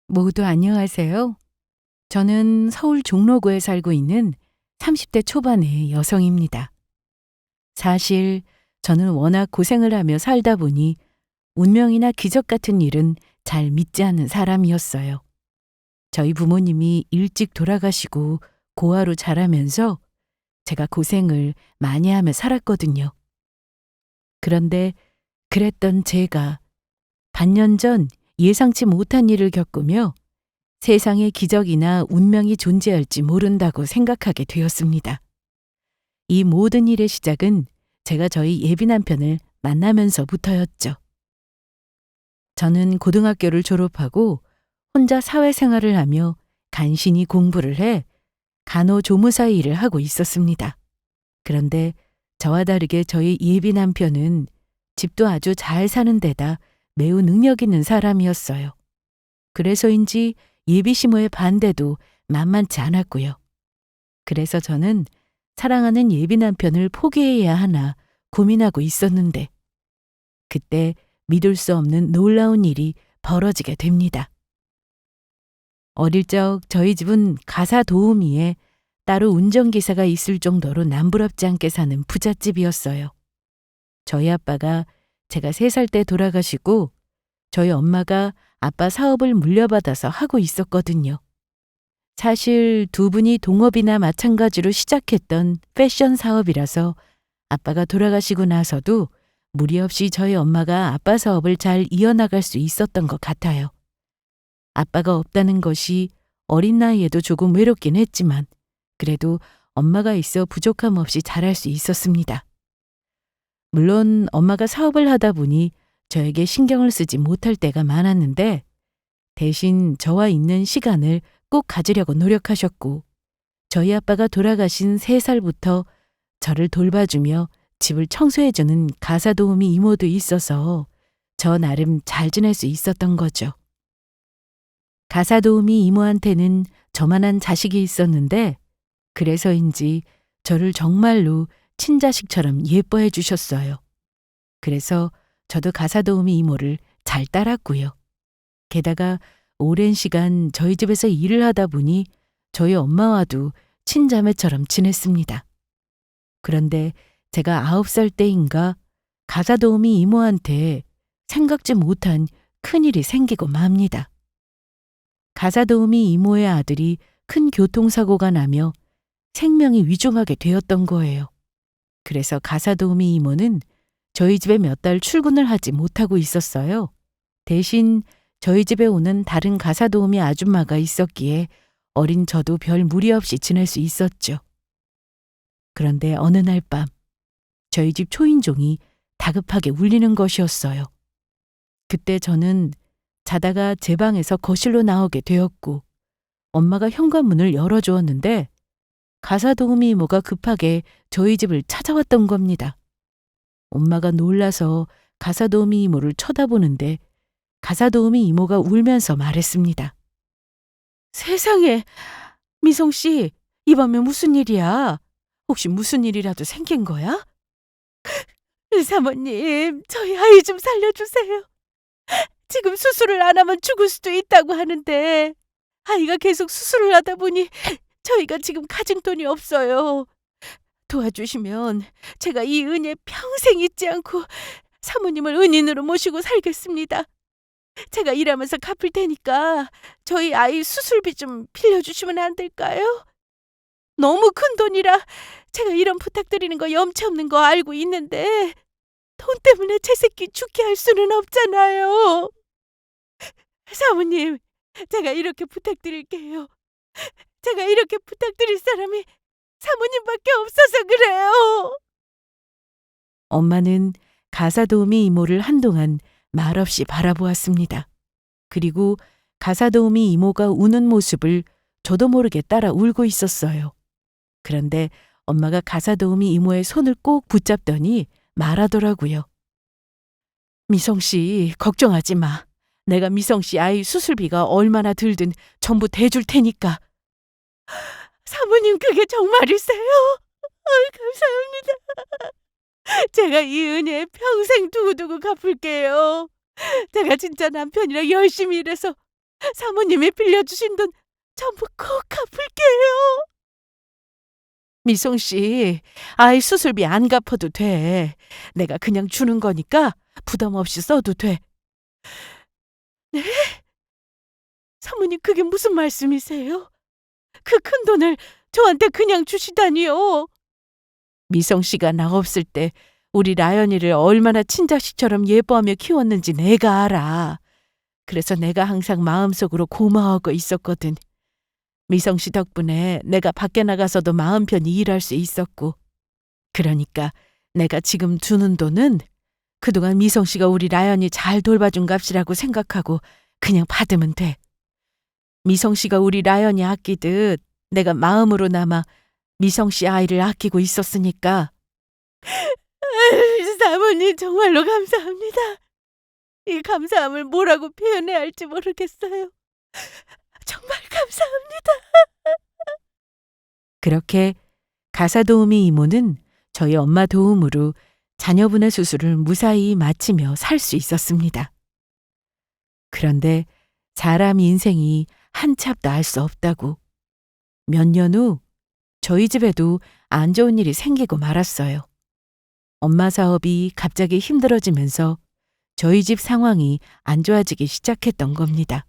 모두 안녕하세요. 저는 서울 종로구에 살고 있는 30대 초반의 여성입니다. 사실 저는 워낙 고생을 하며 살다 보니 운명이나 기적 같은 일은 잘 믿지 않는 사람이었어요. 저희 부모님이 일찍 돌아가시고 고아로 자라면서 제가 고생을 많이 하며 살았거든요. 그런데 그랬던 제가 반년 전 예상치 못한 일을 겪으며 세상에 기적이나 운명이 존재할지 모른다고 생각하게 되었습니다. 이 모든 일의 시작은 제가 저희 예비 남편을 만나면서부터였죠. 저는 고등학교를 졸업하고 혼자 사회생활을 하며 간신히 공부를 해 간호조무사 일을 하고 있었습니다. 그런데 저와 다르게 저희 예비 남편은 집도 아주 잘 사는 데다 매우 능력 있는 사람이었어요. 그래서인지 예비 시모의 반대도 만만치 않았고요. 그래서 저는 사랑하는 예비 남편을 포기해야 하나 고민하고 있었는데 그때 믿을 수 없는 놀라운 일이 벌어지게 됩니다. 어릴 적 저희 집은 가사 도우미에 따로 운전기사가 있을 정도로 남부럽지 않게 사는 부잣집이었어요. 저희 아빠가 제가 3살 때 돌아가시고 저희 엄마가 아빠 사업을 물려받아서 하고 있었거든요. 사실 두 분이 동업이나 마찬가지로 시작했던 패션 사업이라서 아빠가 돌아가시고 나서도 무리 없이 저희 엄마가 아빠 사업을 잘 이어나갈 수 있었던 것 같아요. 아빠가 없다는 것이 어린 나이에도 조금 외롭긴 했지만 그래도 엄마가 있어 부족함 없이 잘할 수 있었습니다. 물론 엄마가 사업을 하다 보니 저에게 신경을 쓰지 못할 때가 많았는데 대신 저와 있는 시간을 꼭 가지려고 노력하셨고 저희 아빠가 돌아가신 3살부터 저를 돌봐주며 집을 청소해주는 가사도우미 이모도 있어서 저 나름 잘 지낼 수 있었던 거죠. 가사도우미 이모한테는 저만한 자식이 있었는데 그래서인지 저를 정말로 친자식처럼 예뻐해 주셨어요. 그래서 저도 가사도우미 이모를 잘 따랐고요. 게다가 오랜 시간 저희 집에서 일을 하다 보니 저희 엄마와도 친자매처럼 지냈습니다. 그런데 제가 9살 때인가 가사도우미 이모한테 생각지 못한 큰일이 생기고 맙니다. 가사도우미 이모의 아들이 큰 교통사고가 나며 생명이 위중하게 되었던 거예요. 그래서 가사도우미 이모는 저희 집에 몇 달 출근을 하지 못하고 있었어요. 대신 저희 집에 오는 다른 가사도우미 아줌마가 있었기에 어린 저도 별 무리 없이 지낼 수 있었죠. 그런데 어느 날 밤 저희 집 초인종이 다급하게 울리는 것이었어요. 그때 저는 자다가 제 방에서 거실로 나오게 되었고 엄마가 현관문을 열어주었는데 가사도우미 이모가 급하게 저희 집을 찾아왔던 겁니다. 엄마가 놀라서 가사도우미 이모를 쳐다보는데 가사도우미 이모가 울면서 말했습니다. 세상에, 미성 씨, 이 밤에 무슨 일이야? 혹시 무슨 일이라도 생긴 거야? 사모님, 저희 아이 좀 살려주세요. 지금 수술을 안 하면 죽을 수도 있다고 하는데 아이가 계속 수술을 하다 보니 저희가 지금 가진 돈이 없어요. 도와주시면 제가 이 은혜 평생 잊지 않고 사모님을 은인으로 모시고 살겠습니다. 제가 일하면서 갚을 테니까 저희 아이 수술비 좀 빌려주시면 안 될까요? 너무 큰 돈이라 제가 이런 부탁드리는 거 염치 없는 거 알고 있는데 돈 때문에 제 새끼 죽게 할 수는 없잖아요. 사모님, 제가 이렇게 부탁드릴게요. 제가 이렇게 부탁드릴 사람이 사모님밖에 없어서 그래요. 엄마는 가사도우미 이모를 한동안 말없이 바라보았습니다. 그리고 가사도우미 이모가 우는 모습을 저도 모르게 따라 울고 있었어요. 그런데 엄마가 가사도우미 이모의 손을 꼭 붙잡더니 말하더라고요. 미성 씨, 걱정하지 마. 내가 미성 씨 아이 수술비가 얼마나 들든 전부 대줄 테니까. 사모님, 그게 정말이세요? 감사합니다. 제가 이 은혜 평생 두고두고 갚을게요. 제가 진짜 남편이랑 열심히 일해서 사모님이 빌려주신 돈 전부 꼭 갚을게요. 미송 씨, 아이 수술비 안 갚아도 돼. 내가 그냥 주는 거니까 부담 없이 써도 돼. 네? 사모님 그게 무슨 말씀이세요? 그 큰 돈을 저한테 그냥 주시다니요. 미성 씨가 나 없을 때 우리 라연이를 얼마나 친자식처럼 예뻐하며 키웠는지 내가 알아. 그래서 내가 항상 마음속으로 고마워하고 있었거든. 미성 씨 덕분에 내가 밖에 나가서도 마음 편히 일할 수 있었고. 그러니까 내가 지금 주는 돈은 그동안 미성 씨가 우리 라연이 잘 돌봐준 값이라고 생각하고 그냥 받으면 돼. 미성 씨가 우리 라연이 아끼듯 내가 마음으로나마 미성 씨 아이를 아끼고 있었으니까. 사모님 정말로 감사합니다. 이 감사함을 뭐라고 표현해야 할지 모르겠어요. 정말 감사합니다. 그렇게 가사도우미 이모는 저희 엄마 도움으로 자녀분의 수술을 무사히 마치며 살 수 있었습니다. 그런데 사람 인생이 한치 앞도 알 수 없다고 몇 년 후 저희 집에도 안 좋은 일이 생기고 말았어요. 엄마 사업이 갑자기 힘들어지면서 저희 집 상황이 안 좋아지기 시작했던 겁니다.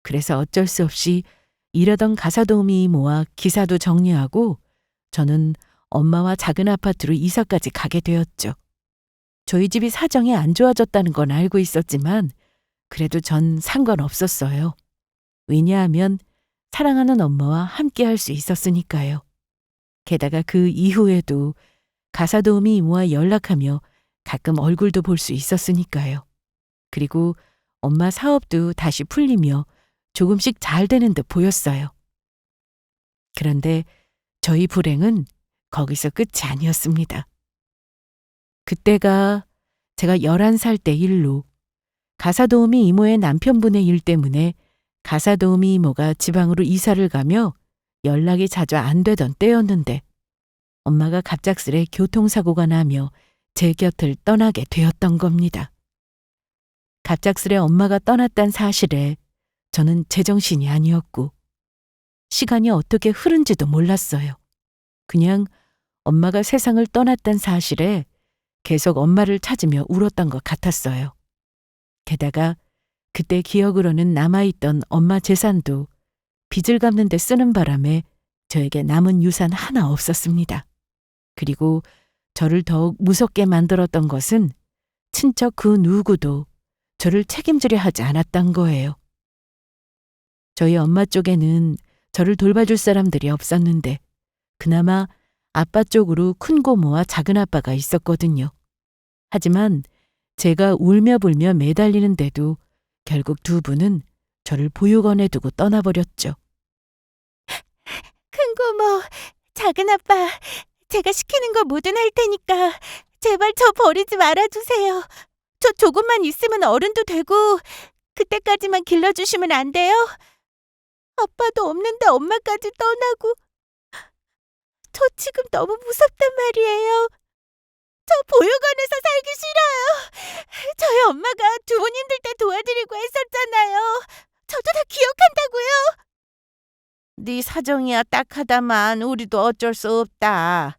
그래서 어쩔 수 없이 일하던 가사도우미 이모와 기사도 정리하고 저는 엄마와 작은 아파트로 이사까지 가게 되었죠. 저희 집이 사정이 안 좋아졌다는 건 알고 있었지만 그래도 전 상관없었어요. 왜냐하면 사랑하는 엄마와 함께 할 수 있었으니까요. 게다가 그 이후에도 가사도우미 이모와 연락하며 가끔 얼굴도 볼 수 있었으니까요. 그리고 엄마 사업도 다시 풀리며 조금씩 잘 되는 듯 보였어요. 그런데 저희 불행은 거기서 끝이 아니었습니다. 그때가 제가 11살 때 일로 가사도우미 이모의 남편분의 일 때문에 가사도우미 이모가 지방으로 이사를 가며 연락이 자주 안 되던 때였는데 엄마가 갑작스레 교통사고가 나며 제 곁을 떠나게 되었던 겁니다. 갑작스레 엄마가 떠났단 사실에 저는 제정신이 아니었고 시간이 어떻게 흐른지도 몰랐어요. 그냥 엄마가 세상을 떠났단 사실에 계속 엄마를 찾으며 울었던 것 같았어요. 게다가 그때 기억으로는 남아있던 엄마 재산도 빚을 갚는 데 쓰는 바람에 저에게 남은 유산 하나 없었습니다. 그리고 저를 더욱 무섭게 만들었던 것은 친척 그 누구도 저를 책임지려 하지 않았던 거예요. 저희 엄마 쪽에는 저를 돌봐줄 사람들이 없었는데 그나마 아빠 쪽으로 큰 고모와 작은 아빠가 있었거든요. 하지만 제가 울며 불며 매달리는데도 결국 두 분은 저를 보육원에 두고 떠나버렸죠. 큰 고모, 작은 아빠, 제가 시키는 거 뭐든 할 테니까 제발 저 버리지 말아주세요. 저 조금만 있으면 어른도 되고 그때까지만 길러주시면 안 돼요? 아빠도 없는데 엄마까지 떠나고 저 지금 너무 무섭단 말이에요. 저 보육원에서 살기 싫어요. 저희 엄마가 두 분 힘들 때 도와드리고 했었잖아요. 저도 다 기억한다고요. 네 사정이야 딱하다만 우리도 어쩔 수 없다.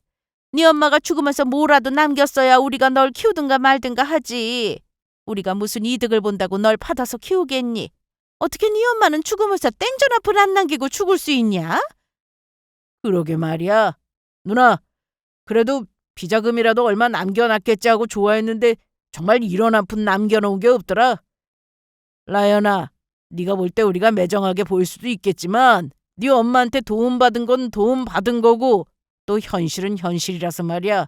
네 엄마가 죽으면서 뭐라도 남겼어야 우리가 널 키우든가 말든가 하지. 우리가 무슨 이득을 본다고 널 받아서 키우겠니? 어떻게 네 엄마는 죽으면서 땡전 앞을 안 남기고 죽을 수 있냐? 그러게 말이야. 누나, 그래도 비자금이라도 얼마 남겨놨겠지 하고 좋아했는데 정말 이런 아픈 남겨놓은 게 없더라. 라연아, 네가 볼 때 우리가 매정하게 보일 수도 있겠지만 네 엄마한테 도움받은 건 도움받은 거고 또 현실은 현실이라서 말이야.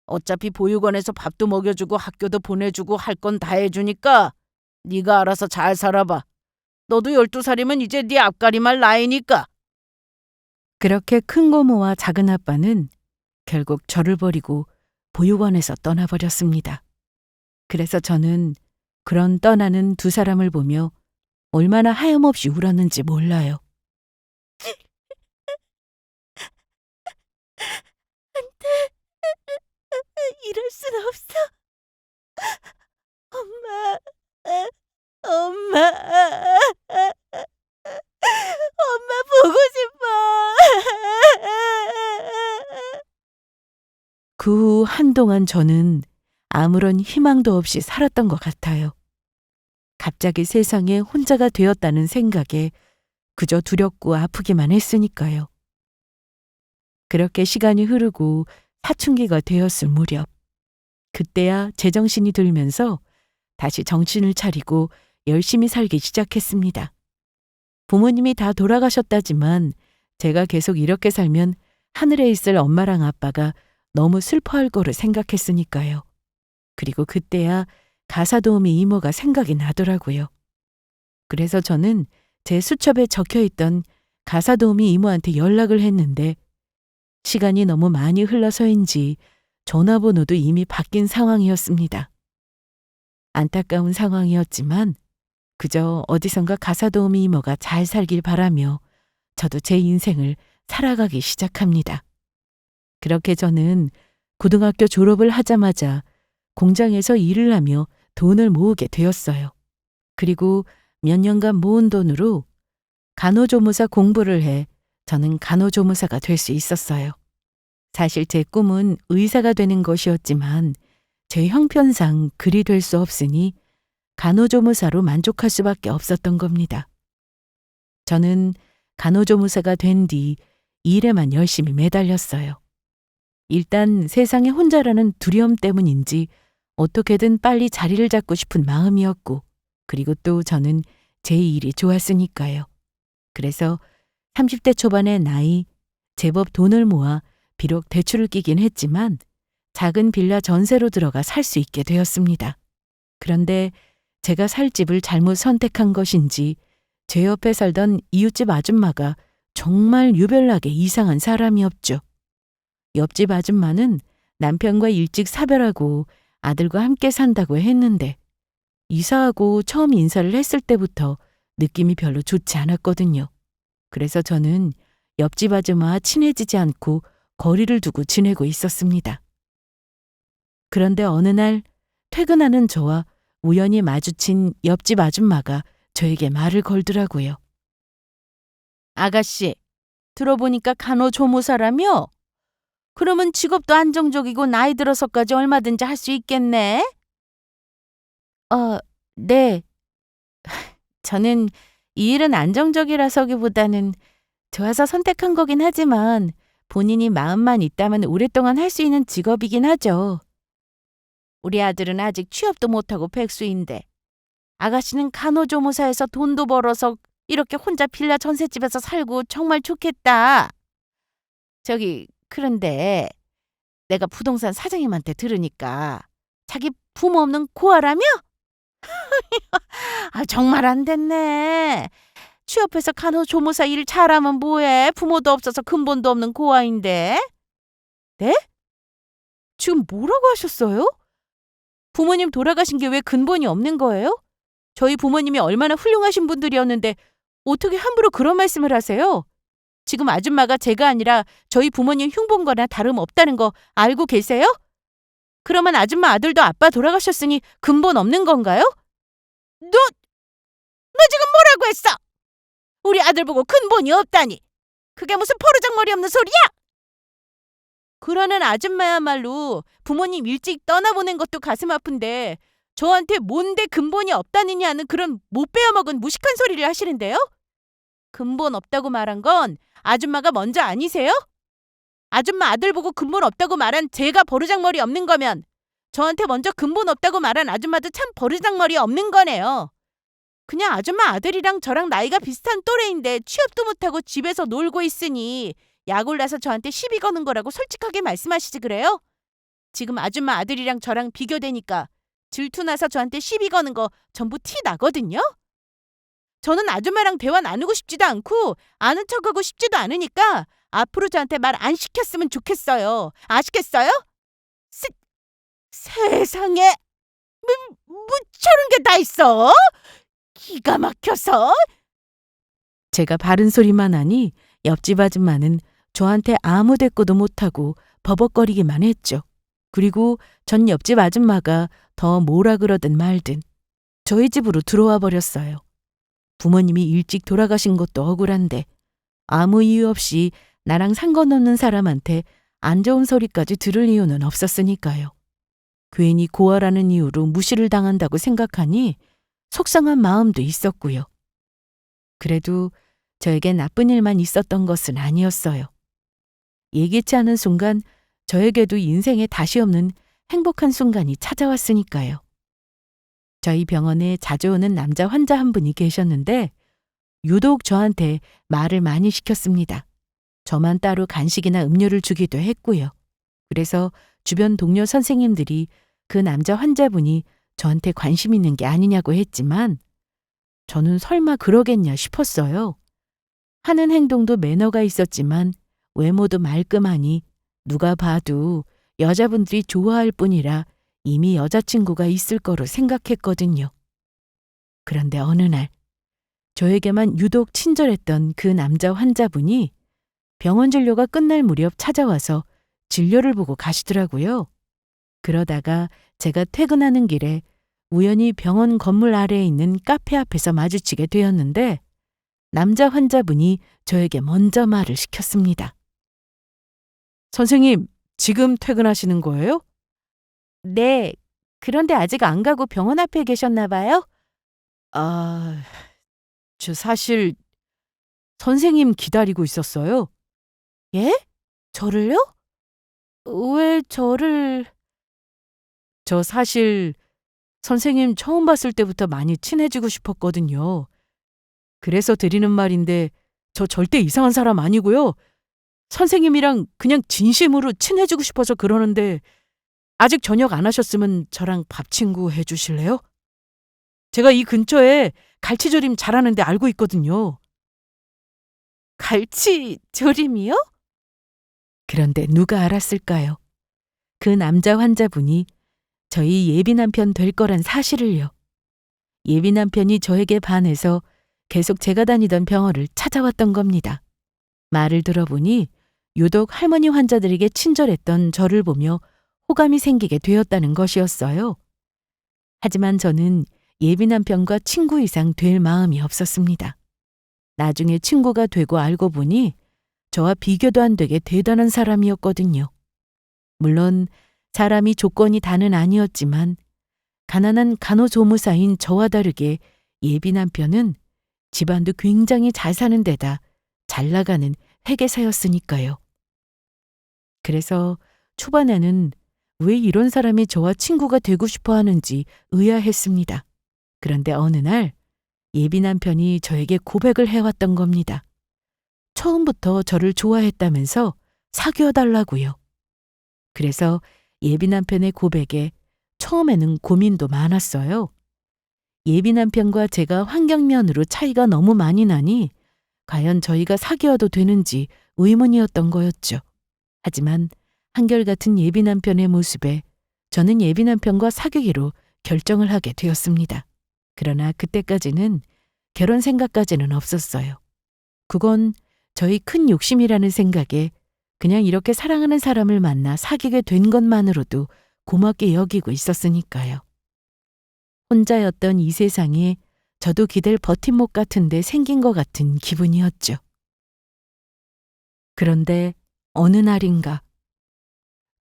어차피 보육원에서 밥도 먹여주고 학교도 보내주고 할 건 다 해주니까 네가 알아서 잘 살아봐. 너도 12살이면 이제 네 앞가림할 나이니까. 그렇게 큰 고모와 작은 아빠는 결국 저를 버리고 보육원에서 떠나버렸습니다. 그래서 저는 그런 떠나는 두 사람을 보며 얼마나 하염없이 울었는지 몰라요. 안 돼. 이럴 순 없어. 엄마, 엄마. 그 후 한동안 저는 아무런 희망도 없이 살았던 것 같아요. 갑자기 세상에 혼자가 되었다는 생각에 그저 두렵고 아프기만 했으니까요. 그렇게 시간이 흐르고 사춘기가 되었을 무렵, 그때야 제정신이 들면서 다시 정신을 차리고 열심히 살기 시작했습니다. 부모님이 다 돌아가셨다지만 제가 계속 이렇게 살면 하늘에 있을 엄마랑 아빠가 너무 슬퍼할 거를 생각했으니까요. 그리고 그때야 가사도우미 이모가 생각이 나더라고요. 그래서 저는 제 수첩에 적혀있던 가사도우미 이모한테 연락을 했는데 시간이 너무 많이 흘러서인지 전화번호도 이미 바뀐 상황이었습니다. 안타까운 상황이었지만 그저 어디선가 가사도우미 이모가 잘 살길 바라며 저도 제 인생을 살아가기 시작합니다. 그렇게 저는 고등학교 졸업을 하자마자 공장에서 일을 하며 돈을 모으게 되었어요. 그리고 몇 년간 모은 돈으로 간호조무사 공부를 해 저는 간호조무사가 될 수 있었어요. 사실 제 꿈은 의사가 되는 것이었지만 제 형편상 그리 될 수 없으니 간호조무사로 만족할 수밖에 없었던 겁니다. 저는 간호조무사가 된 뒤 일에만 열심히 매달렸어요. 일단 세상에 혼자라는 두려움 때문인지 어떻게든 빨리 자리를 잡고 싶은 마음이었고, 그리고 또 저는 제 일이 좋았으니까요. 그래서 30대 초반의 나이, 제법 돈을 모아 비록 대출을 끼긴 했지만 작은 빌라 전세로 들어가 살 수 있게 되었습니다. 그런데 제가 살 집을 잘못 선택한 것인지 제 옆에 살던 이웃집 아줌마가 정말 유별나게 이상한 사람이었죠. 옆집 아줌마는 남편과 일찍 사별하고 아들과 함께 산다고 했는데 이사하고 처음 인사를 했을 때부터 느낌이 별로 좋지 않았거든요. 그래서 저는 옆집 아줌마와 친해지지 않고 거리를 두고 지내고 있었습니다. 그런데 어느 날 퇴근하는 저와 우연히 마주친 옆집 아줌마가 저에게 말을 걸더라고요. 아가씨, 들어보니까 간호조무사라며? 그러면 직업도 안정적이고 나이 들어서까지 얼마든지 할 수 있겠네? 네. 저는 이 일은 안정적이라서기보다는 좋아서 선택한 거긴 하지만 본인이 마음만 있다면 오랫동안 할 수 있는 직업이긴 하죠. 우리 아들은 아직 취업도 못하고 백수인데 아가씨는 간호조무사에서 돈도 벌어서 이렇게 혼자 빌라 전셋집에서 살고 정말 좋겠다. 그런데 내가 부동산 사장님한테 들으니까 자기 부모 없는 고아라며? 정말 안 됐네. 취업해서 간호조무사 일 잘하면 뭐해? 부모도 없어서 근본도 없는 고아인데. 네? 지금 뭐라고 하셨어요? 부모님 돌아가신 게 왜 근본이 없는 거예요? 저희 부모님이 얼마나 훌륭하신 분들이었는데 어떻게 함부로 그런 말씀을 하세요? 지금 아줌마가 제가 아니라 저희 부모님 흉본 거나 다름없다는 거 알고 계세요? 그러면 아줌마 아들도 아빠 돌아가셨으니 근본 없는 건가요? 너 지금 뭐라고 했어? 우리 아들 보고 근본이 없다니. 그게 무슨 포르장머리 없는 소리야? 그러는 아줌마야말로 부모님 일찍 떠나보낸 것도 가슴 아픈데 저한테 뭔데 근본이 없다느냐는 그런 못 베어먹은 무식한 소리를 하시는데요? 근본 없다고 말한 건 아줌마가 먼저 아니세요? 아줌마 아들 보고 근본 없다고 말한 제가 버르장머리 없는 거면 저한테 먼저 근본 없다고 말한 아줌마도 참 버르장머리 없는 거네요. 그냥 아줌마 아들이랑 저랑 나이가 비슷한 또래인데 취업도 못하고 집에서 놀고 있으니 약 올라서 저한테 시비 거는 거라고 솔직하게 말씀하시지 그래요? 지금 아줌마 아들이랑 저랑 비교되니까 질투나서 저한테 시비 거는 거 전부 티 나거든요? 저는 아줌마랑 대화 나누고 싶지도 않고 아는 척하고 싶지도 않으니까 앞으로 저한테 말 안 시켰으면 좋겠어요. 아시겠어요? 세상에 저런 게 다 있어? 기가 막혀서. 제가 바른 소리만 하니 옆집 아줌마는 저한테 아무 대꾸도 못하고 버벅거리기만 했죠. 그리고 전 옆집 아줌마가 더 뭐라 그러든 말든 저희 집으로 들어와 버렸어요. 부모님이 일찍 돌아가신 것도 억울한데 아무 이유 없이 나랑 상관없는 사람한테 안 좋은 소리까지 들을 이유는 없었으니까요. 괜히 고아라는 이유로 무시를 당한다고 생각하니 속상한 마음도 있었고요. 그래도 저에게 나쁜 일만 있었던 것은 아니었어요. 예기치 않은 순간 저에게도 인생에 다시 없는 행복한 순간이 찾아왔으니까요. 저희 병원에 자주 오는 남자 환자 한 분이 계셨는데 유독 저한테 말을 많이 시켰습니다. 저만 따로 간식이나 음료를 주기도 했고요. 그래서 주변 동료 선생님들이 그 남자 환자분이 저한테 관심 있는 게 아니냐고 했지만 저는 설마 그러겠냐 싶었어요. 하는 행동도 매너가 있었지만 외모도 말끔하니 누가 봐도 여자분들이 좋아할 뿐이라 이미 여자친구가 있을 거로 생각했거든요. 그런데 어느 날 저에게만 유독 친절했던 그 남자 환자분이 병원 진료가 끝날 무렵 찾아와서 진료를 보고 가시더라고요. 그러다가 제가 퇴근하는 길에 우연히 병원 건물 아래에 있는 카페 앞에서 마주치게 되었는데 남자 환자분이 저에게 먼저 말을 시켰습니다. 선생님, 지금 퇴근하시는 거예요? 네. 그런데 아직 안 가고 병원 앞에 계셨나 봐요? 아, 저 사실 선생님 기다리고 있었어요. 예? 저를요? 왜 저를... 저 사실 선생님 처음 봤을 때부터 많이 친해지고 싶었거든요. 그래서 드리는 말인데 저 절대 이상한 사람 아니고요. 선생님이랑 그냥 진심으로 친해지고 싶어서 그러는데 아직 저녁 안 하셨으면 저랑 밥 친구 해주실래요? 제가 이 근처에 갈치조림 잘하는 데 알고 있거든요. 갈치조림이요? 그런데 누가 알았을까요? 그 남자 환자분이 저희 예비 남편 될 거란 사실을요. 예비 남편이 저에게 반해서 계속 제가 다니던 병원을 찾아왔던 겁니다. 말을 들어보니 유독 할머니 환자들에게 친절했던 저를 보며 호감이 생기게 되었다는 것이었어요. 하지만 저는 예비 남편과 친구 이상 될 마음이 없었습니다. 나중에 친구가 되고 알고 보니 저와 비교도 안 되게 대단한 사람이었거든요. 물론 사람이 조건이 다는 아니었지만 가난한 간호조무사인 저와 다르게 예비 남편은 집안도 굉장히 잘 사는 데다 잘 나가는 회계사였으니까요. 그래서 초반에는 왜 이런 사람이 저와 친구가 되고 싶어 하는지 의아했습니다. 그런데 어느 날 예비 남편이 저에게 고백을 해왔던 겁니다. 처음부터 저를 좋아했다면서 사귀어 달라고요. 그래서 예비 남편의 고백에 처음에는 고민도 많았어요. 예비 남편과 제가 환경면으로 차이가 너무 많이 나니 과연 저희가 사귀어도 되는지 의문이었던 거였죠. 하지만 한결같은 예비 남편의 모습에 저는 예비 남편과 사귀기로 결정을 하게 되었습니다. 그러나 그때까지는 결혼 생각까지는 없었어요. 그건 저희 큰 욕심이라는 생각에 그냥 이렇게 사랑하는 사람을 만나 사귀게 된 것만으로도 고맙게 여기고 있었으니까요. 혼자였던 이 세상에 저도 기댈 버팀목 같은 데 생긴 것 같은 기분이었죠. 그런데 어느 날인가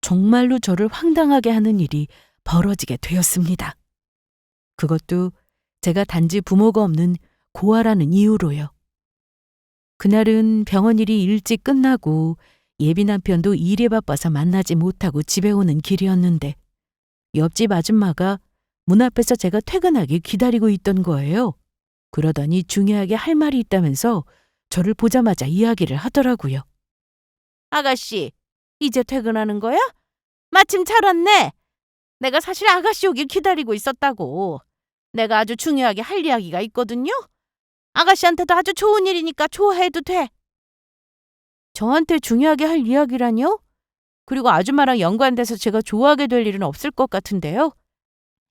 정말로 저를 황당하게 하는 일이 벌어지게 되었습니다. 그것도 제가 단지 부모가 없는 고아라는 이유로요. 그날은 병원 일이 일찍 끝나고 예비 남편도 일에 바빠서 만나지 못하고 집에 오는 길이었는데 옆집 아줌마가 문 앞에서 제가 퇴근하기 기다리고 있던 거예요. 그러더니 중요하게 할 말이 있다면서 저를 보자마자 이야기를 하더라고요. 아가씨, 이제 퇴근하는 거야? 마침 잘 왔네. 내가 사실 아가씨 오길 기다리고 있었다고. 내가 아주 중요하게 할 이야기가 있거든요. 아가씨한테도 아주 좋은 일이니까 좋아해도 돼. 저한테 중요하게 할 이야기라뇨? 그리고 아줌마랑 연관돼서 제가 좋아하게 될 일은 없을 것 같은데요.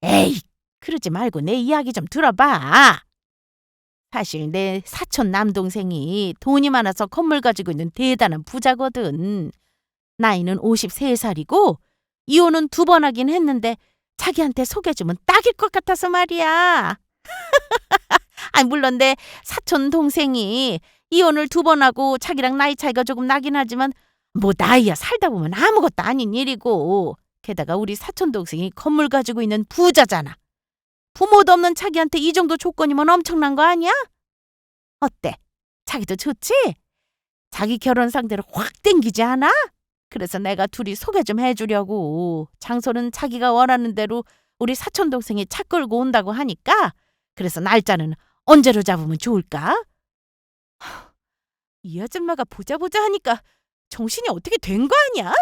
에이, 그러지 말고 내 이야기 좀 들어봐. 사실 내 사촌 남동생이 돈이 많아서 건물 가지고 있는 대단한 부자거든. 나이는 53살이고 이혼은 2번 하긴 했는데 자기한테 소개해주면 딱일 것 같아서 말이야. 아니 물론 내 사촌 동생이 이혼을 2번 하고 자기랑 나이 차이가 조금 나긴 하지만 뭐 나이야 살다 보면 아무것도 아닌 일이고 게다가 우리 사촌동생이 건물 가지고 있는 부자잖아. 부모도 없는 자기한테 이 정도 조건이면 엄청난 거 아니야? 어때? 자기도 좋지? 자기 결혼 상대로 확 땡기지 않아? 그래서 내가 둘이 소개 좀 해주려고. 장소는 자기가 원하는 대로 우리 사촌동생이 차 끌고 온다고 하니까 그래서 날짜는 언제로 잡으면 좋을까? 이 아줌마가 보자 하니까 정신이 어떻게 된 거 아니야?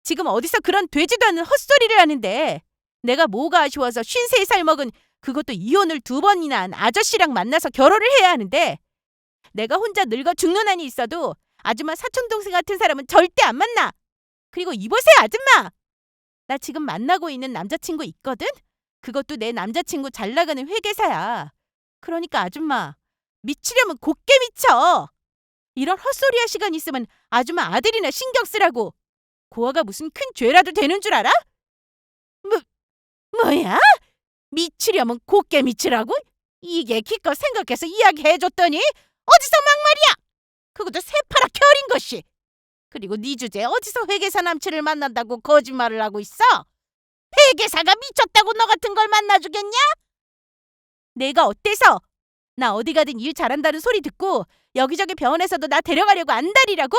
지금 어디서 그런 되지도 않는 헛소리를 하는데 내가 뭐가 아쉬워서 53살 먹은 그것도 이혼을 2번이나 한 아저씨랑 만나서 결혼을 해야 하는데 내가 혼자 늙어 죽는 한이 있어도 아줌마 사촌동생 같은 사람은 절대 안 만나. 그리고 이보세요 아줌마. 나 지금 만나고 있는 남자친구 있거든? 그것도 내 남자친구 잘 나가는 회계사야. 그러니까 아줌마 미치려면 곱게 미쳐. 이런 헛소리 할 시간 있으면 아줌마 아들이나 신경 쓰라고. 고아가 무슨 큰 죄라도 되는 줄 알아? 뭐야? 미치려면 곱게 미치라고? 이게 기껏 생각해서 이야기해줬더니 어디서 막말이야? 그것도 새파랗게 어린 것이. 그리고 네 주제에 어디서 회계사 남친을 만난다고 거짓말을 하고 있어? 회계사가 미쳤다고 너 같은 걸 만나주겠냐? 내가 어때서? 나 어디 가든 일 잘한다는 소리 듣고 여기저기 병원에서도 나 데려가려고 안달이라고?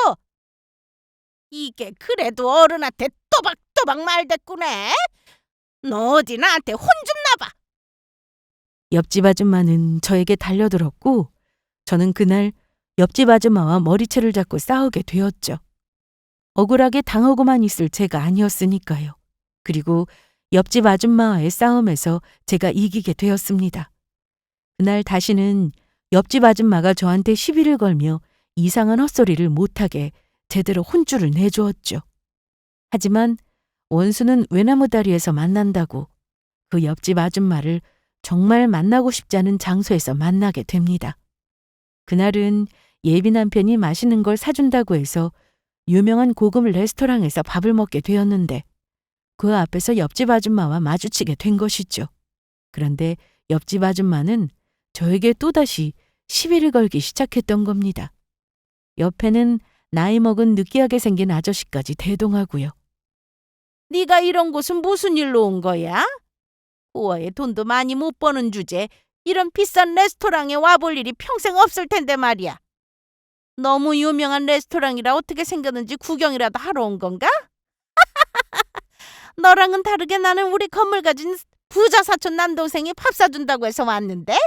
이게 그래도 어른한테 또박또박 말대꾸네? 너 어디 나한테 혼 좀 나봐. 옆집 아줌마는 저에게 달려들었고 저는 그날 옆집 아줌마와 머리채를 잡고 싸우게 되었죠. 억울하게 당하고만 있을 제가 아니었으니까요. 그리고 옆집 아줌마와의 싸움에서 제가 이기게 되었습니다. 그날 다시는 옆집 아줌마가 저한테 시비를 걸며 이상한 헛소리를 못하게 제대로 혼쭐을 내주었죠. 하지만 원수는 외나무다리에서 만난다고 그 옆집 아줌마를 정말 만나고 싶지 않은 장소에서 만나게 됩니다. 그날은 예비 남편이 맛있는 걸 사준다고 해서 유명한 고급 레스토랑에서 밥을 먹게 되었는데 그 앞에서 옆집 아줌마와 마주치게 된 것이죠. 그런데 옆집 아줌마는 저에게 또다시 시비를 걸기 시작했던 겁니다. 옆에는 나이 먹은 느끼하게 생긴 아저씨까지 대동하고요. 네가 이런 곳은 무슨 일로 온 거야? 고아의 돈도 많이 못 버는 주제 이런 비싼 레스토랑에 와볼 일이 평생 없을 텐데 말이야. 너무 유명한 레스토랑이라 어떻게 생겼는지 구경이라도 하러 온 건가? 너랑은 다르게 나는 우리 건물 가진 부자 사촌 남동생이 밥 사준다고 해서 왔는데?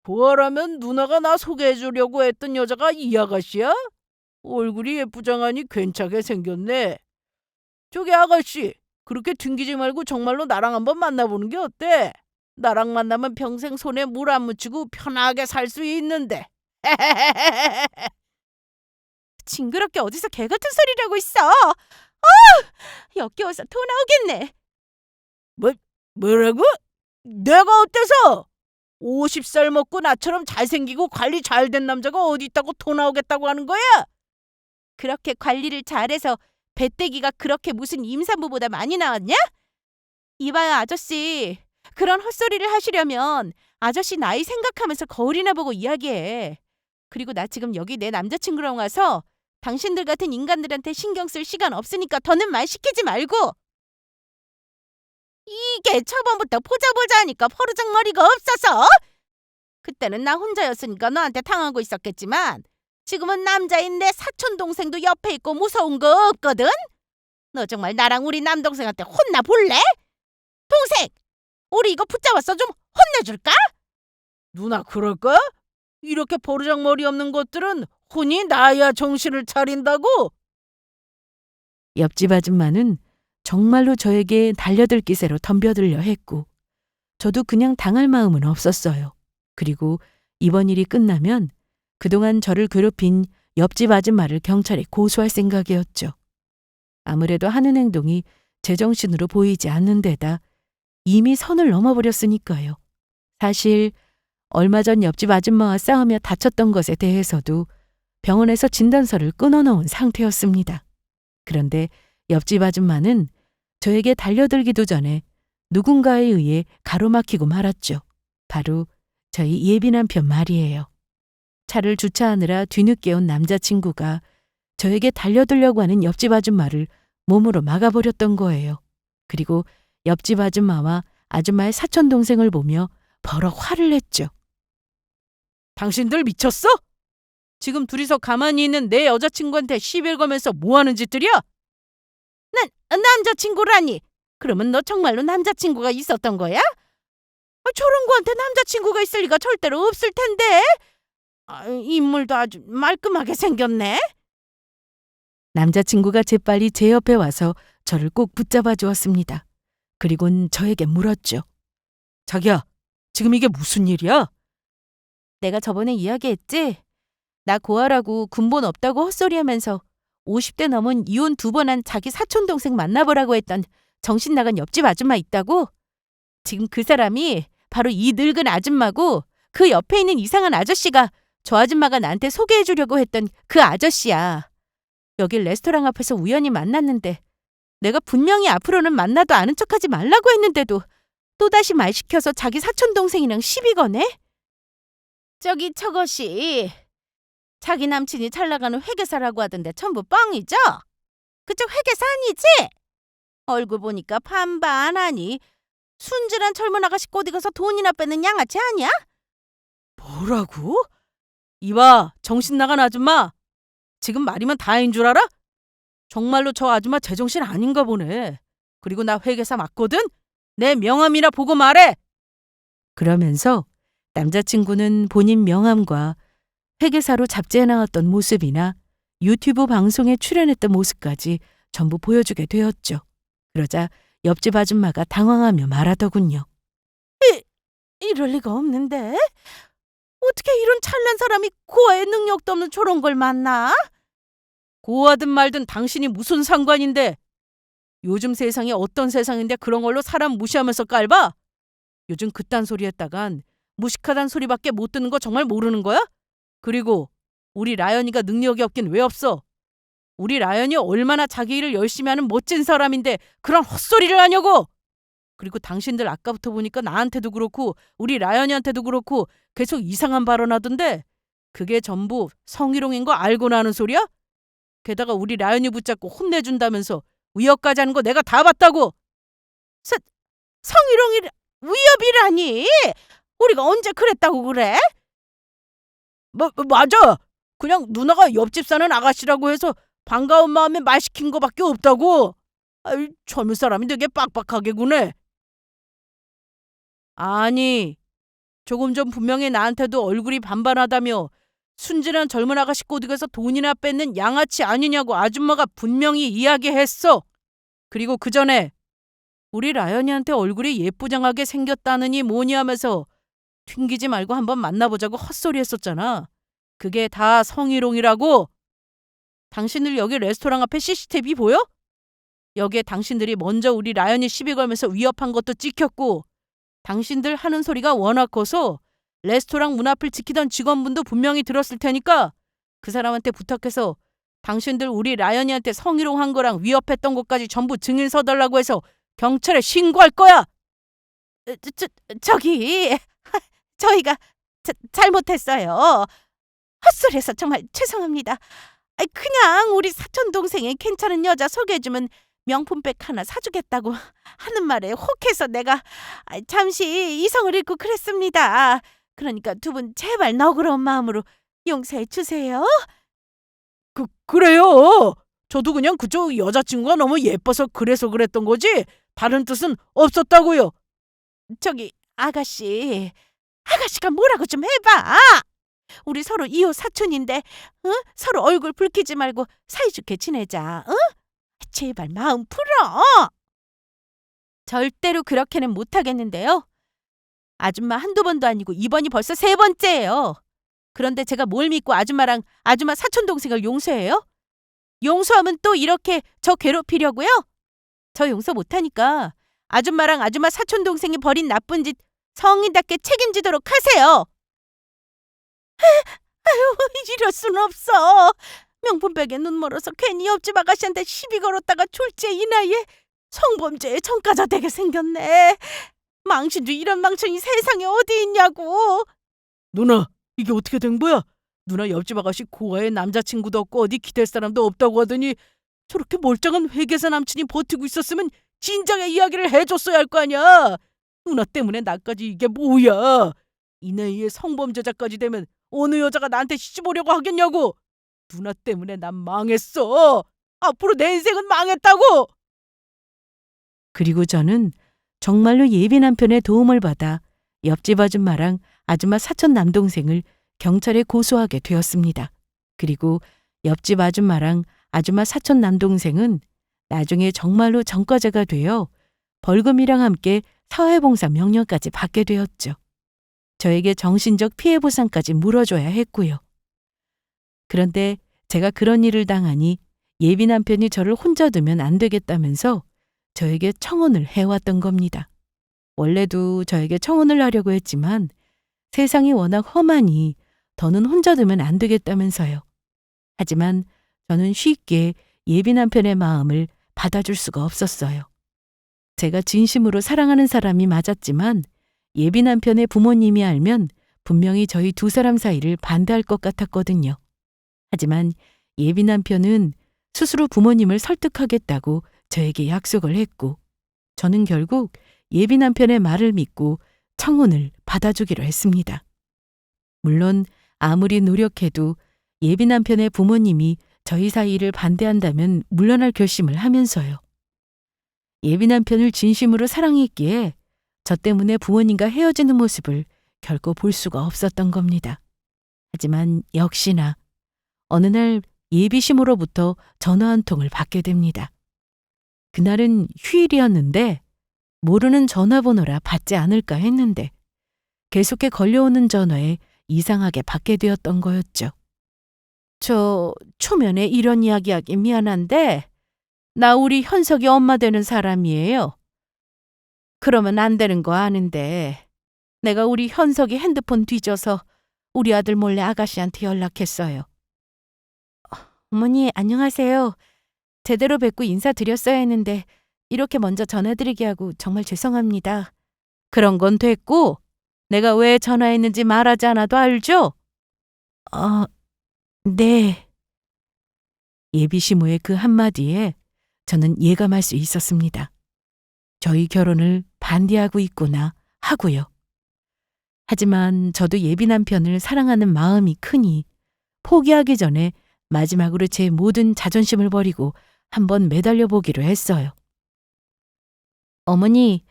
부하라면 누나가 나 소개해주려고 했던 여자가 이 아가씨야? 얼굴이 예쁘장하니 괜찮게 생겼네. 저기 아가씨, 그렇게 튕기지 말고 정말로 나랑 한번 만나보는 게 어때? 나랑 만나면 평생 손에 물 안 묻히고 편하게 살 수 있는데. 징그럽게 어디서 개 같은 소리를 하고 있어. 역겨워서 토 나오겠네. 뭐라고? 내가 어때서? 50살 먹고 나처럼 잘생기고 관리 잘 된 남자가 어디 있다고 토 나오겠다고 하는 거야? 그렇게 관리를 잘해서 배때기가 그렇게 무슨 임산부보다 많이 나왔냐? 이봐요 아저씨. 그런 헛소리를 하시려면 아저씨 나이 생각하면서 거울이나 보고 이야기해. 그리고 나 지금 여기 내 남자친구랑 와서 당신들 같은 인간들한테 신경 쓸 시간 없으니까 더는 말 시키지 말고. 이게 처음부터 보자 하니까 버르장머리가 없어서? 그때는 나 혼자였으니까 너한테 당하고 있었겠지만 지금은 남자인 내 사촌동생도 옆에 있고 무서운 거 없거든? 너 정말 나랑 우리 남동생한테 혼나 볼래? 동생! 우리 이거 붙잡아서 좀 혼내줄까? 누나 그럴까? 이렇게 버르장머리 없는 것들은 혼이 나야 정신을 차린다고? 옆집 아줌마는 정말로 저에게 달려들 기세로 덤벼들려 했고 저도 그냥 당할 마음은 없었어요. 그리고 이번 일이 끝나면 그동안 저를 괴롭힌 옆집 아줌마를 경찰에 고소할 생각이었죠. 아무래도 하는 행동이 제정신으로 보이지 않는 데다 이미 선을 넘어버렸으니까요. 사실 얼마 전 옆집 아줌마와 싸우며 다쳤던 것에 대해서도 병원에서 진단서를 끊어놓은 상태였습니다. 그런데 옆집 아줌마는 저에게 달려들기도 전에 누군가에 의해 가로막히고 말았죠. 바로 저희 예비 남편 말이에요. 차를 주차하느라 뒤늦게 온 남자친구가 저에게 달려들려고 하는 옆집 아줌마를 몸으로 막아버렸던 거예요. 그리고 옆집 아줌마와 아줌마의 사촌 동생을 보며 버럭 화를 냈죠. 당신들 미쳤어? 지금 둘이서 가만히 있는 내 여자친구한테 시비를 거면서 뭐 하는 짓들이야? 난 남자친구라니. 그러면 너 정말로 남자친구가 있었던 거야? 저런 거한테 남자친구가 있을 리가 절대로 없을 텐데. 인물도 아주 말끔하게 생겼네. 남자친구가 재빨리 제 옆에 와서 저를 꼭 붙잡아 주었습니다. 그리곤 저에게 물었죠. 자기야, 지금 이게 무슨 일이야? 내가 저번에 이야기했지? 나 고아라고 군본 없다고 헛소리하면서 50대 넘은 이혼 2번 한 자기 사촌동생 만나보라고 했던 정신 나간 옆집 아줌마 있다고? 지금 그 사람이 바로 이 늙은 아줌마고 그 옆에 있는 이상한 아저씨가 저 아줌마가 나한테 소개해 주려고 했던 그 아저씨야. 여기 레스토랑 앞에서 우연히 만났는데 내가 분명히 앞으로는 만나도 아는 척하지 말라고 했는데도 또다시 말 시켜서 자기 사촌동생이랑 시비 거네? 저것이 자기 남친이 잘 나가는 회계사라고 하던데 전부 뻥이죠? 그쪽 회계사 아니지? 얼굴 보니까 반반하니 순진한 젊은 아가씨 어디 가서 돈이나 뺏는 양아치 아니야? 뭐라고? 이봐, 정신 나간 아줌마. 지금 말이면 다인 줄 알아? 정말로 저 아줌마 제정신 아닌가 보네. 그리고 나 회계사 맞거든? 내 명함이나 보고 말해. 그러면서 남자친구는 본인 명함과 회계사로 잡지에 나왔던 모습이나 유튜브 방송에 출연했던 모습까지 전부 보여주게 되었죠. 그러자 옆집 아줌마가 당황하며 말하더군요. 이럴 리가 없는데? 어떻게 이런 찬란 사람이 고아의 능력도 없는 저런 걸 만나? 고아든 말든 당신이 무슨 상관인데? 요즘 세상이 어떤 세상인데 그런 걸로 사람 무시하면서 깔봐? 요즘 그딴 소리 했다간 무식하단 소리밖에 못 듣는 거 정말 모르는 거야? 그리고 우리 라연이가 능력이 없긴 왜 없어? 우리 라연이 얼마나 자기 일을 열심히 하는 멋진 사람인데 그런 헛소리를 하냐고! 그리고 당신들 아까부터 보니까 나한테도 그렇고 우리 라연이한테도 그렇고 계속 이상한 발언하던데 그게 전부 성희롱인 거 알고 나는 소리야? 게다가 우리 라연이 붙잡고 혼내준다면서 위협까지 하는 거 내가 다 봤다고! 성희롱이 위협이라니! 우리가 언제 그랬다고 그래? 맞아! 그냥 누나가 옆집 사는 아가씨라고 해서 반가운 마음에 말 시킨 거밖에 없다고! 아이, 젊은 사람이 되게 빡빡하게 구네. 아니, 조금 전 분명히 나한테도 얼굴이 반반하다며 순진한 젊은 아가씨 꼬드겨서 돈이나 뺏는 양아치 아니냐고 아줌마가 분명히 이야기했어. 그리고 그 전에 우리 라연이한테 얼굴이 예쁘장하게 생겼다느니 뭐니 하면서 튕기지 말고 한번 만나보자고 헛소리 했었잖아. 그게 다 성희롱이라고. 당신들 여기 레스토랑 앞에 CCTV 보여? 여기에 당신들이 먼저 우리 라연이 시비 걸면서 위협한 것도 찍혔고 당신들 하는 소리가 워낙 커서 레스토랑 문 앞을 지키던 직원분도 분명히 들었을 테니까 그 사람한테 부탁해서 당신들 우리 라연이한테 성희롱한 거랑 위협했던 것까지 전부 증인 서달라고 해서 경찰에 신고할 거야. 저기 저희가 잘못했어요. 헛소리해서 정말 죄송합니다. 그냥 우리 사촌 동생이 괜찮은 여자 소개해주면 명품백 하나 사주겠다고 하는 말에 혹해서 내가 잠시 이성을 잃고 그랬습니다. 그러니까 두 분 제발 너그러운 마음으로 용서해 주세요. 그래요. 저도 그냥 그쪽 여자친구가 너무 예뻐서 그래서 그랬던 거지 다른 뜻은 없었다고요. 저기 아가씨가 뭐라고 좀 해봐. 우리 서로 이호 사촌인데 서로 얼굴 붉히지 말고 사이좋게 지내자. 제발 마음 풀어. 절대로 그렇게는 못하겠는데요. 아줌마 한두 번도 아니고 이번이 벌써 3번째예요. 그런데 제가 뭘 믿고 아줌마랑 아줌마 사촌동생을 용서해요? 용서하면 또 이렇게 저 괴롭히려고요? 저 용서 못하니까 아줌마랑 아줌마 사촌동생이 벌인 나쁜 짓 성인답게 책임지도록 하세요. 아유, 이럴 순 없어. 명품백에 눈 멀어서 괜히 옆집 아가씨한테 시비 걸었다가 졸지에 이 나이에 성범죄에 전과자 되게 생겼네. 망신주 이런 망청이 세상에 어디 있냐고. 누나, 이게 어떻게 된 거야? 누나 옆집 아가씨 고아에 남자친구도 없고 어디 기댈 사람도 없다고 하더니 저렇게 멀쩡한 회계사 남친이 버티고 있었으면 진작에 이야기를 해줬어야 할 거 아니야. 누나 때문에 나까지 이게 뭐야. 이 나이에 성범죄자까지 되면 어느 여자가 나한테 시집 오려고 하겠냐고. 누나 때문에 난 망했어. 앞으로 내 인생은 망했다고. 그리고 저는 정말로 예비 남편의 도움을 받아 옆집 아줌마랑 아줌마 사촌 남동생을 경찰에 고소하게 되었습니다. 그리고 옆집 아줌마랑 아줌마 사촌 남동생은 나중에 정말로 전과자가 되어 벌금이랑 함께 사회봉사 명령까지 받게 되었죠. 저에게 정신적 피해 보상까지 물어줘야 했고요. 그런데 제가 그런 일을 당하니 예비 남편이 저를 혼자 두면 안 되겠다면서 저에게 청혼을 해왔던 겁니다. 원래도 저에게 청혼을 하려고 했지만 세상이 워낙 험하니 더는 혼자 두면 안 되겠다면서요. 하지만 저는 쉽게 예비 남편의 마음을 받아줄 수가 없었어요. 제가 진심으로 사랑하는 사람이 맞았지만 예비 남편의 부모님이 알면 분명히 저희 두 사람 사이를 반대할 것 같았거든요. 하지만 예비 남편은 스스로 부모님을 설득하겠다고 저에게 약속을 했고 저는 결국 예비 남편의 말을 믿고 청혼을 받아주기로 했습니다. 물론 아무리 노력해도 예비 남편의 부모님이 저희 사이를 반대한다면 물러날 결심을 하면서요. 예비 남편을 진심으로 사랑했기에 저 때문에 부모님과 헤어지는 모습을 결코 볼 수가 없었던 겁니다. 하지만 역시나 어느 날 예비심으로부터 전화 한 통을 받게 됩니다. 그날은 휴일이었는데 모르는 전화번호라 받지 않을까 했는데 계속해 걸려오는 전화에 이상하게 받게 되었던 거였죠. 저 초면에 이런 이야기하기 미안한데 나 우리 현석이 엄마 되는 사람이에요. 그러면 안 되는 거 아는데 내가 우리 현석이 핸드폰 뒤져서 우리 아들 몰래 아가씨한테 연락했어요. 어머니 안녕하세요. 제대로 뵙고 인사드렸어야 했는데 이렇게 먼저 전화드리게 하고 정말 죄송합니다. 그런 건 됐고 내가 왜 전화했는지 말하지 않아도 알죠? 네. 예비시모의 그 한마디에 저는 예감할 수 있었습니다. 저희 결혼을 반대하고 있구나 하고요. 하지만 저도 예비 남편을 사랑하는 마음이 크니 포기하기 전에 마지막으로 제 모든 자존심을 버리고 한번 매달려 보기로 했어요. 어머니,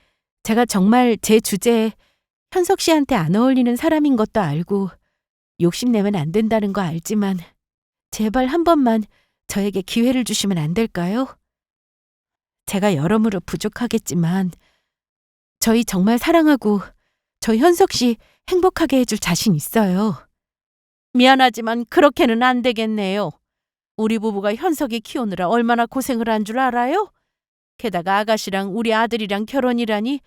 제가 정말 제 주제에 현석 씨한테 안 어울리는 사람인 것도 알고 욕심내면 안 된다는 거 알지만 제발 한 번만 저에게 기회를 주시면 안 될까요? 제가 여러모로 부족하겠지만 저희 정말 사랑하고 저 현석 씨 행복하게 해줄 자신 있어요. 미안하지만 그렇게는 안 되겠네요. 우리 부부가 현석이 키우느라 얼마나 고생을 한 줄 알아요? 게다가 아가씨랑 우리 아들이랑 결혼이라니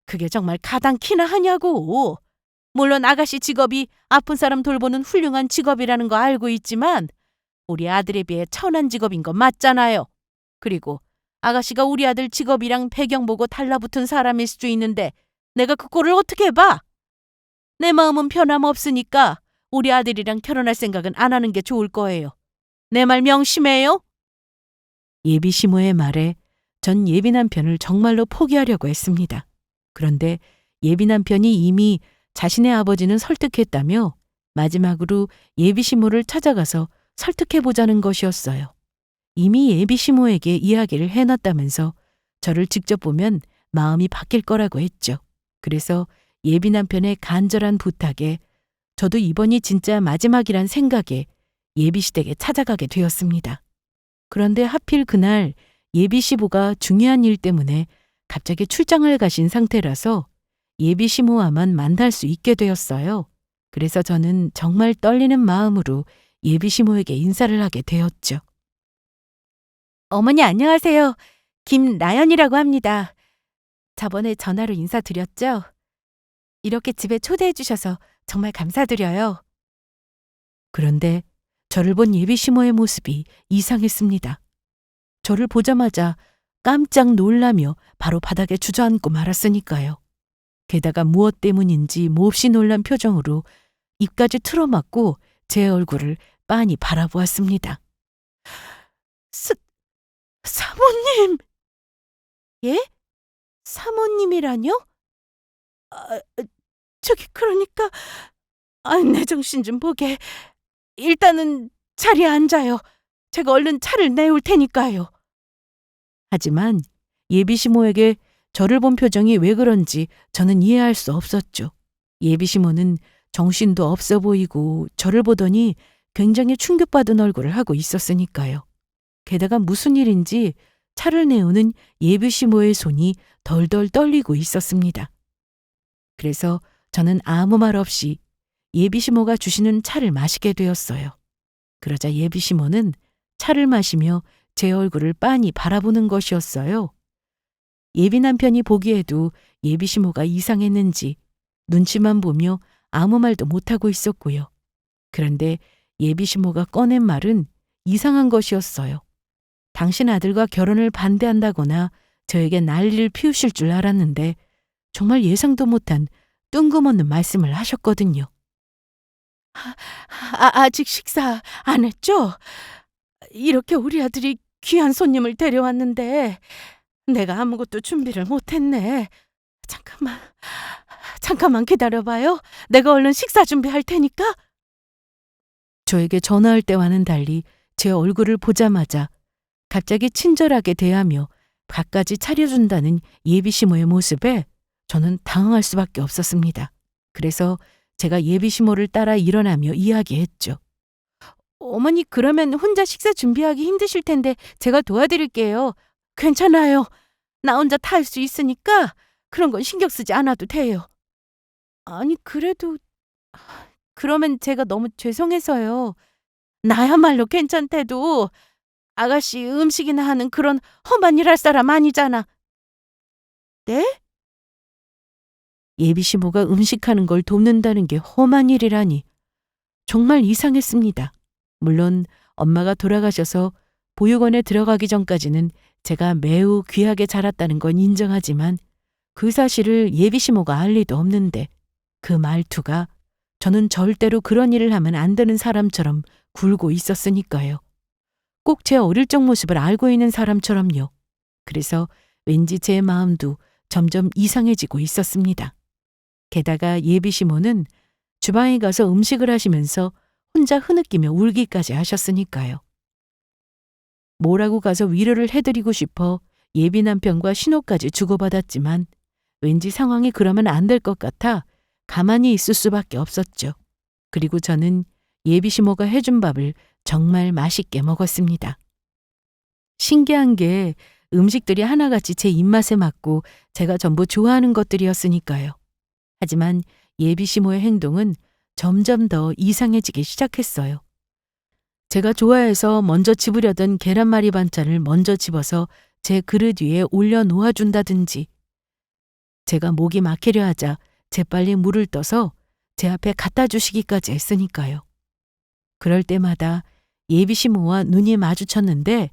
그게 정말 가당키나 하냐고. 물론 아가씨 직업이 아픈 사람 돌보는 훌륭한 직업이라는 거 알고 있지만 우리 아들에 비해 천한 직업인 거 맞잖아요. 그리고 아가씨가 우리 아들 직업이랑 배경 보고 달라붙은 사람일 수도 있는데 내가 그 꼴을 어떻게 봐? 내 마음은 변함없으니까 우리 아들이랑 결혼할 생각은 안 하는 게 좋을 거예요. 내 말 명심해요? 예비 시모의 말에 전 예비 남편을 정말로 포기하려고 했습니다. 그런데 예비 남편이 이미 자신의 아버지는 설득했다며 마지막으로 예비 시모를 찾아가서 설득해보자는 것이었어요. 이미 예비 시모에게 이야기를 해놨다면서 저를 직접 보면 마음이 바뀔 거라고 했죠. 그래서 예비 남편의 간절한 부탁에 저도 이번이 진짜 마지막이란 생각에 예비 씨 댁에 찾아가게 되었습니다. 그런데 하필 그날 예비 시부가 중요한 일 때문에 갑자기 출장을 가신 상태라서 예비 시모와만 만날 수 있게 되었어요. 그래서 저는 정말 떨리는 마음으로 예비 시모에게 인사를 하게 되었죠. 어머니 안녕하세요. 김나연이라고 합니다. 저번에 전화로 인사드렸죠? 이렇게 집에 초대해 주셔서 정말 감사드려요. 그런데 저를 본 예비 시모의 모습이 이상했습니다. 저를 보자마자 깜짝 놀라며 바로 바닥에 주저앉고 말았으니까요. 게다가 무엇 때문인지 몹시 놀란 표정으로 입까지 틀어막고 제 얼굴을 빤히 바라보았습니다. 사모님! 예? 사모님이라뇨? 저기 그러니까 내 정신 좀 보게. 일단은 자리에 앉아요. 제가 얼른 차를 내올 테니까요. 하지만 예비시모에게 저를 본 표정이 왜 그런지 저는 이해할 수 없었죠. 예비시모는 정신도 없어 보이고 저를 보더니 굉장히 충격받은 얼굴을 하고 있었으니까요. 게다가 무슨 일인지 차를 내오는 예비시모의 손이 덜덜 떨리고 있었습니다. 그래서 저는 아무 말 없이 예비시모가 주시는 차를 마시게 되었어요. 그러자 예비시모는 차를 마시며 제 얼굴을 빤히 바라보는 것이었어요. 예비 남편이 보기에도 예비시모가 이상했는지 눈치만 보며 아무 말도 못하고 있었고요. 그런데 예비시모가 꺼낸 말은 이상한 것이었어요. 당신 아들과 결혼을 반대한다거나 저에게 난리를 피우실 줄 알았는데 정말 예상도 못한 뜬금없는 말씀을 하셨거든요. 아직 식사 안 했죠? 이렇게 우리 아들이 귀한 손님을 데려왔는데 내가 아무것도 준비를 못했네. 잠깐만 기다려봐요. 내가 얼른 식사 준비할 테니까. 저에게 전화할 때와는 달리 제 얼굴을 보자마자 갑자기 친절하게 대하며 밥까지 차려준다는 예비시모의 모습에 저는 당황할 수밖에 없었습니다. 그래서 제가 예비시모를 따라 일어나며 이야기했죠. 어머니, 그러면 혼자 식사 준비하기 힘드실 텐데 제가 도와드릴게요. 괜찮아요. 나 혼자 다 할 수 있으니까 그런 건 신경 쓰지 않아도 돼요. 아니, 그래도 그러면 제가 너무 죄송해서요. 나야말로 괜찮대도 아가씨 음식이나 하는 그런 험한 일 할 사람 아니잖아. 네? 예비시모가 음식하는 걸 돕는다는 게 험한 일이라니 정말 이상했습니다. 물론 엄마가 돌아가셔서 보육원에 들어가기 전까지는 제가 매우 귀하게 자랐다는 건 인정하지만 그 사실을 예비시모가 알 리도 없는데 그 말투가 저는 절대로 그런 일을 하면 안 되는 사람처럼 굴고 있었으니까요. 꼭 제 어릴 적 모습을 알고 있는 사람처럼요. 그래서 왠지 제 마음도 점점 이상해지고 있었습니다. 게다가 예비시모는 주방에 가서 음식을 하시면서 혼자 흐느끼며 울기까지 하셨으니까요. 뭐라고 가서 위로를 해드리고 싶어 예비 남편과 신호까지 주고받았지만 왠지 상황이 그러면 안 될 것 같아 가만히 있을 수밖에 없었죠. 그리고 저는 예비시모가 해준 밥을 정말 맛있게 먹었습니다. 신기한 게 음식들이 하나같이 제 입맛에 맞고 제가 전부 좋아하는 것들이었으니까요. 하지만 예비시모의 행동은 점점 더 이상해지기 시작했어요. 제가 좋아해서 먼저 집으려던 계란말이 반찬을 먼저 집어서 제 그릇 위에 올려 놓아준다든지, 제가 목이 막히려 하자 재빨리 물을 떠서 제 앞에 갖다 주시기까지 했으니까요. 그럴 때마다 예비시모와 눈이 마주쳤는데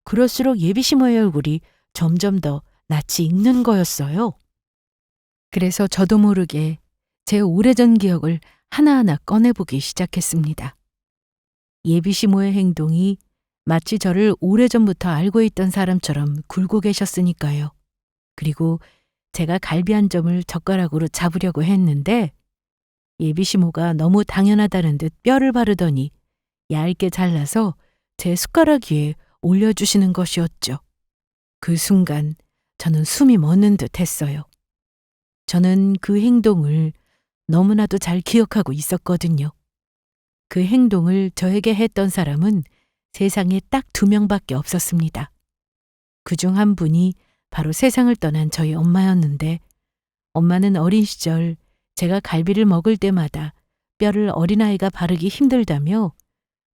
그럴수록 예비시모의 얼굴이 점점 더 낯이 익는 거였어요. 그래서 저도 모르게 제 오래전 기억을 하나하나 꺼내보기 시작했습니다. 예비시모의 행동이 마치 저를 오래전부터 알고 있던 사람처럼 굴고 계셨으니까요. 그리고 제가 갈비 한 점을 젓가락으로 잡으려고 했는데 예비시모가 너무 당연하다는 듯 뼈를 바르더니 얇게 잘라서 제 숟가락 위에 올려주시는 것이었죠. 그 순간 저는 숨이 멎는 듯 했어요. 저는 그 행동을 너무나도 잘 기억하고 있었거든요. 그 행동을 저에게 했던 사람은 세상에 딱 2명밖에 없었습니다. 그중 한 분이 바로 세상을 떠난 저희 엄마였는데, 엄마는 어린 시절 제가 갈비를 먹을 때마다 뼈를 어린아이가 바르기 힘들다며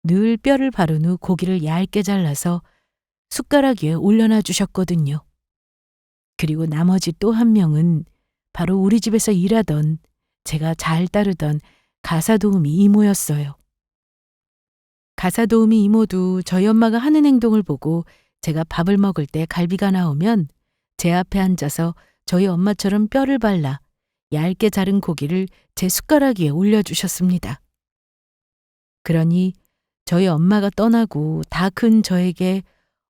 늘 뼈를 바른 후 고기를 얇게 잘라서 숟가락 위에 올려놔 주셨거든요. 그리고 나머지 또 한 명은 바로 우리 집에서 일하던, 제가 잘 따르던 가사도우미 이모였어요. 가사도우미 이모도 저희 엄마가 하는 행동을 보고 제가 밥을 먹을 때 갈비가 나오면 제 앞에 앉아서 저희 엄마처럼 뼈를 발라 얇게 자른 고기를 제 숟가락 위에 올려주셨습니다. 그러니 저희 엄마가 떠나고 다 큰 저에게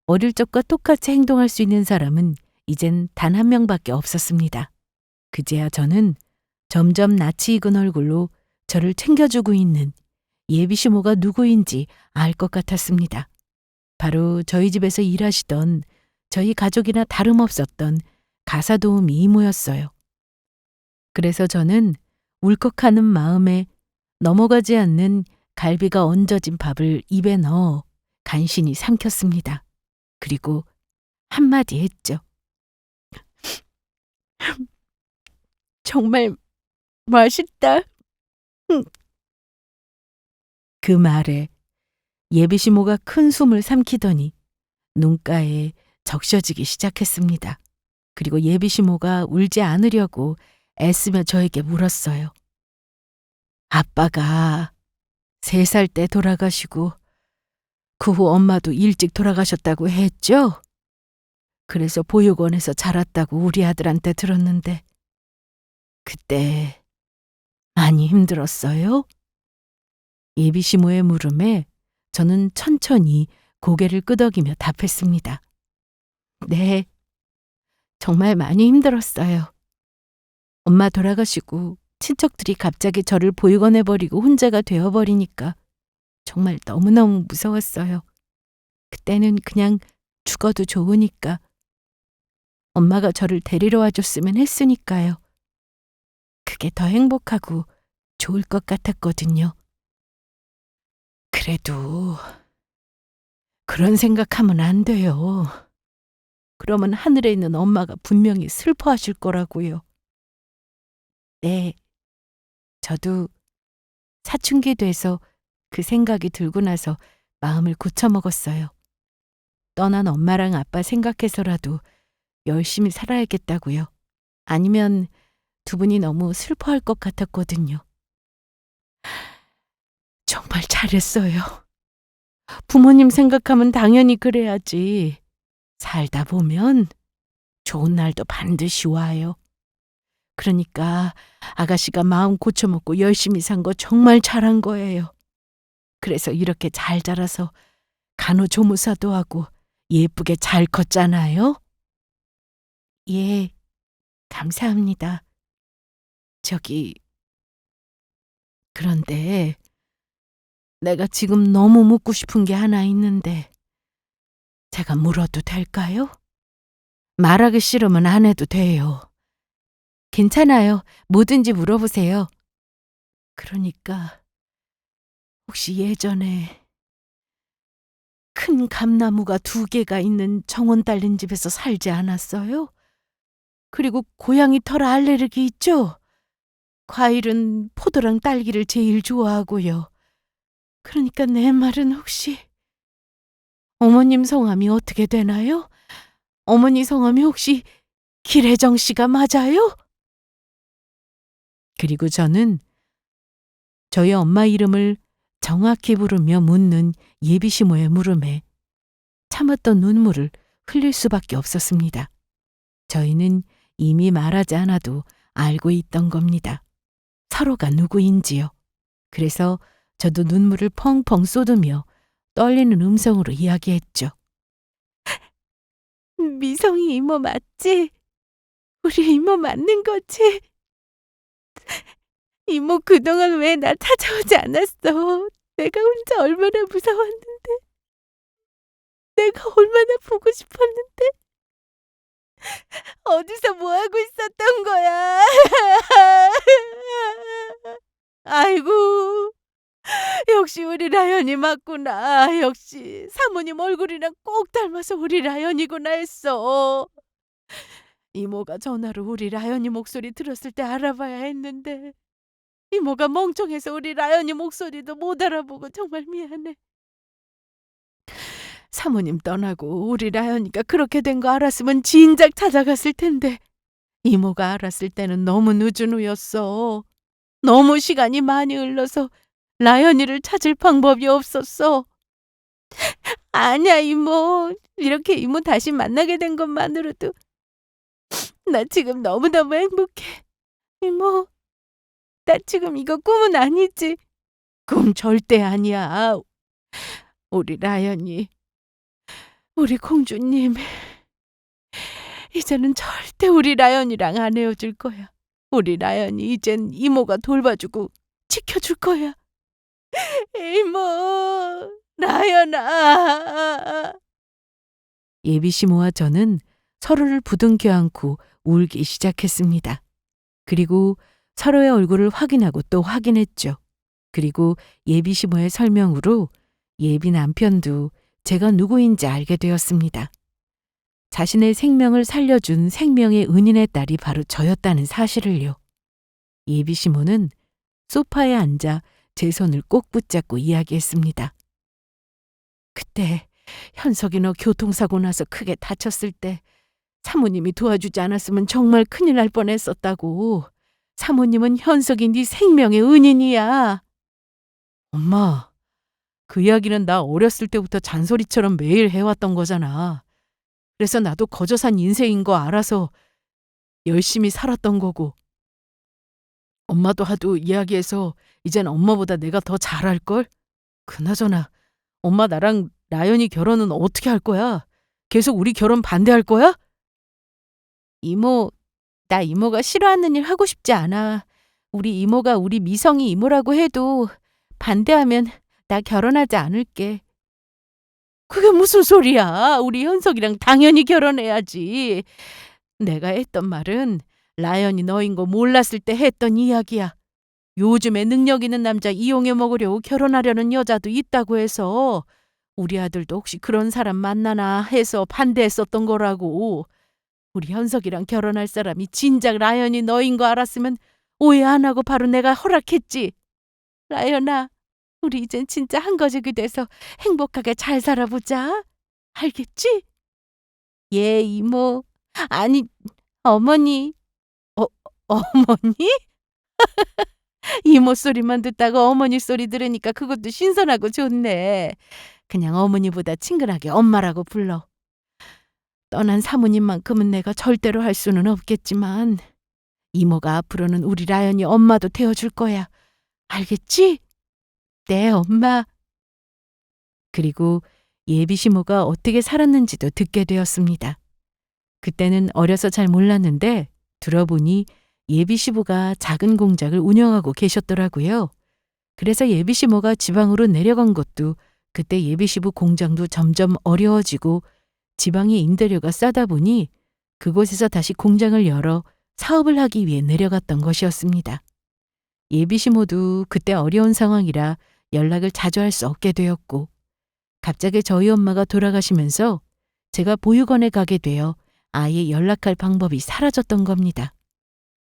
어릴 적과 똑같이 행동할 수 있는 사람은 이젠 단 한 명밖에 없었습니다. 그제야 저는 점점 낯이 익은 얼굴로 저를 챙겨주고 있는 예비시모가 누구인지 알 것 같았습니다. 바로 저희 집에서 일하시던 저희 가족이나 다름없었던 가사도우미 이모였어요. 그래서 저는 울컥하는 마음에 넘어가지 않는 갈비가 얹어진 밥을 입에 넣어 간신히 삼켰습니다. 그리고 한마디 했죠. 정말 맛있다. 그 말에 예비시모가 큰 숨을 삼키더니 눈가에 적셔지기 시작했습니다. 그리고 예비시모가 울지 않으려고 애쓰며 저에게 물었어요. 아빠가 3살 때 돌아가시고 그 후 엄마도 일찍 돌아가셨다고 했죠? 그래서 보육원에서 자랐다고 우리 아들한테 들었는데 그때 많이 힘들었어요? 예비시모의 물음에 저는 천천히 고개를 끄덕이며 답했습니다. 네, 정말 많이 힘들었어요. 엄마 돌아가시고 친척들이 갑자기 저를 보육원에 버리고 혼자가 되어버리니까 정말 너무너무 무서웠어요. 그때는 그냥 죽어도 좋으니까 엄마가 저를 데리러 와줬으면 했으니까요. 그게 더 행복하고 좋을 것 같았거든요. 그래도 그런 생각하면 안 돼요. 그러면 하늘에 있는 엄마가 분명히 슬퍼하실 거라고요. 네, 저도 사춘기 돼서 그 생각이 들고 나서 마음을 고쳐먹었어요. 떠난 엄마랑 아빠 생각해서라도 열심히 살아야겠다고요. 아니면 두 분이 너무 슬퍼할 것 같았거든요. 정말 잘했어요. 부모님 생각하면 당연히 그래야지. 살다 보면 좋은 날도 반드시 와요. 그러니까 아가씨가 마음 고쳐먹고 열심히 산 거 정말 잘한 거예요. 그래서 이렇게 잘 자라서 간호조무사도 하고 예쁘게 잘 컸잖아요. 예, 감사합니다. 그런데 내가 지금 너무 묻고 싶은 게 하나 있는데 제가 물어도 될까요? 말하기 싫으면 안 해도 돼요. 괜찮아요. 뭐든지 물어보세요. 그러니까 혹시 예전에 큰 감나무가 2개가 있는 정원 딸린 집에서 살지 않았어요? 그리고 고양이 털 알레르기 있죠? 과일은 포도랑 딸기를 제일 좋아하고요. 그러니까 내 말은 혹시 어머님 성함이 어떻게 되나요? 어머니 성함이 혹시 길혜정 씨가 맞아요? 그리고 저는 저희 엄마 이름을 정확히 부르며 묻는 예비시모의 물음에 참았던 눈물을 흘릴 수밖에 없었습니다. 저희는 이미 말하지 않아도 알고 있던 겁니다. 서로가 누구인지요. 그래서 저도 눈물을 펑펑 쏟으며 떨리는 음성으로 이야기했죠. 미성이 이모 맞지? 우리 이모 맞는 거지? 이모 그동안 왜 나 찾아오지 않았어? 내가 혼자 얼마나 무서웠는데, 내가 얼마나 보고 싶었는데, 어디서 뭐 하고 있었던 거야? 아이고, 역시 우리 라연이 맞구나. 역시 사모님 얼굴이랑 꼭 닮아서 우리 라연이구나 했어. 이모가 전화로 우리 라연이 목소리 들었을 때 알아봐야 했는데 이모가 멍청해서 우리 라연이 목소리도 못 알아보고 정말 미안해. 사모님 떠나고 우리 라연이가 그렇게 된 거 알았으면 진작 찾아갔을 텐데 이모가 알았을 때는 너무 늦은 후였어. 너무 시간이 많이 흘러서 라연이를 찾을 방법이 없었어. 아니야 이모. 이렇게 이모 다시 만나게 된 것만으로도 나 지금 너무너무 행복해. 이모, 나 지금 이거 꿈은 아니지? 꿈 절대 아니야. 우리 라연이, 우리 공주님, 이제는 절대 우리 라연이랑 안 헤어질 거야. 우리 라연이 이젠 이모가 돌봐주고 지켜줄 거야. 이모, 라연아. 예비시모와 저는 서로를 부둥켜 안고 울기 시작했습니다. 그리고 서로의 얼굴을 확인하고 또 확인했죠. 그리고 예비시모의 설명으로 예비 남편도 제가 누구인지 알게 되었습니다. 자신의 생명을 살려준 생명의 은인의 딸이 바로 저였다는 사실을요. 예비시모는 소파에 앉아 제 손을 꼭 붙잡고 이야기했습니다. 그때 현석이 너 교통사고 나서 크게 다쳤을 때 사모님이 도와주지 않았으면 정말 큰일 날 뻔했었다고. 사모님은 현석이 네 생명의 은인이야. 엄마, 그 이야기는 나 어렸을 때부터 잔소리처럼 매일 해왔던 거잖아. 그래서 나도 거저 산 인생인 거 알아서 열심히 살았던 거고. 엄마도 하도 이야기해서 이젠 엄마보다 내가 더 잘할걸? 그나저나 엄마 나랑 라연이 결혼은 어떻게 할 거야? 계속 우리 결혼 반대할 거야? 이모, 나 이모가 싫어하는 일 하고 싶지 않아. 우리 이모가 우리 미성이 이모라고 해도 반대하면 나 결혼하지 않을게. 그게 무슨 소리야? 우리 현석이랑 당연히 결혼해야지. 내가 했던 말은 라연이 너인 거 몰랐을 때 했던 이야기야. 요즘에 능력 있는 남자 이용해 먹으려고 결혼하려는 여자도 있다고 해서 우리 아들도 혹시 그런 사람 만나나 해서 반대했었던 거라고. 우리 현석이랑 결혼할 사람이 진작 라연이 너인 거 알았으면 오해 안 하고 바로 내가 허락했지. 라연아, 우리 이젠 진짜 한 가족이 돼서 행복하게 잘 살아보자. 알겠지? 예, 이모. 아니, 어머니. 어머니? 이모 소리만 듣다가 어머니 소리 들으니까 그것도 신선하고 좋네. 그냥 어머니보다 친근하게 엄마라고 불러. 떠난 사모님만큼은 내가 절대로 할 수는 없겠지만 이모가 앞으로는 우리 라연이 엄마도 되어줄 거야. 알겠지? 네, 엄마. 그리고 예비시모가 어떻게 살았는지도 듣게 되었습니다. 그때는 어려서 잘 몰랐는데 들어보니 예비시부가 작은 공장을 운영하고 계셨더라고요. 그래서 예비시모가 지방으로 내려간 것도 그때 예비시부 공장도 점점 어려워지고 지방의 임대료가 싸다 보니 그곳에서 다시 공장을 열어 사업을 하기 위해 내려갔던 것이었습니다. 예비시모도 그때 어려운 상황이라 연락을 자주 할 수 없게 되었고 갑자기 저희 엄마가 돌아가시면서 제가 보육원에 가게 되어 아예 연락할 방법이 사라졌던 겁니다.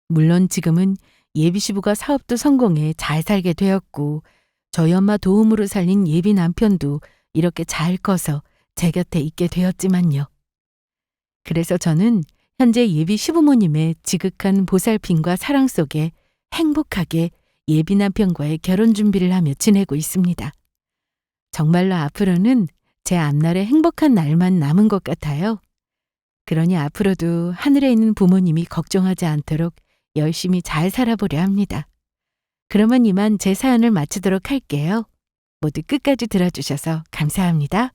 물론 지금은 예비시부가 사업도 성공해 잘 살게 되었고 저희 엄마 도움으로 살린 예비 남편도 이렇게 잘 커서 제 곁에 있게 되었지만요. 그래서 저는 현재 예비 시부모님의 지극한 보살핌과 사랑 속에 행복하게 예비 남편과의 결혼 준비를 하며 지내고 있습니다. 정말로 앞으로는 제 앞날에 행복한 날만 남은 것 같아요. 그러니 앞으로도 하늘에 있는 부모님이 걱정하지 않도록 열심히 잘 살아보려 합니다. 그러면 이만 제 사연을 마치도록 할게요. 모두 끝까지 들어주셔서 감사합니다.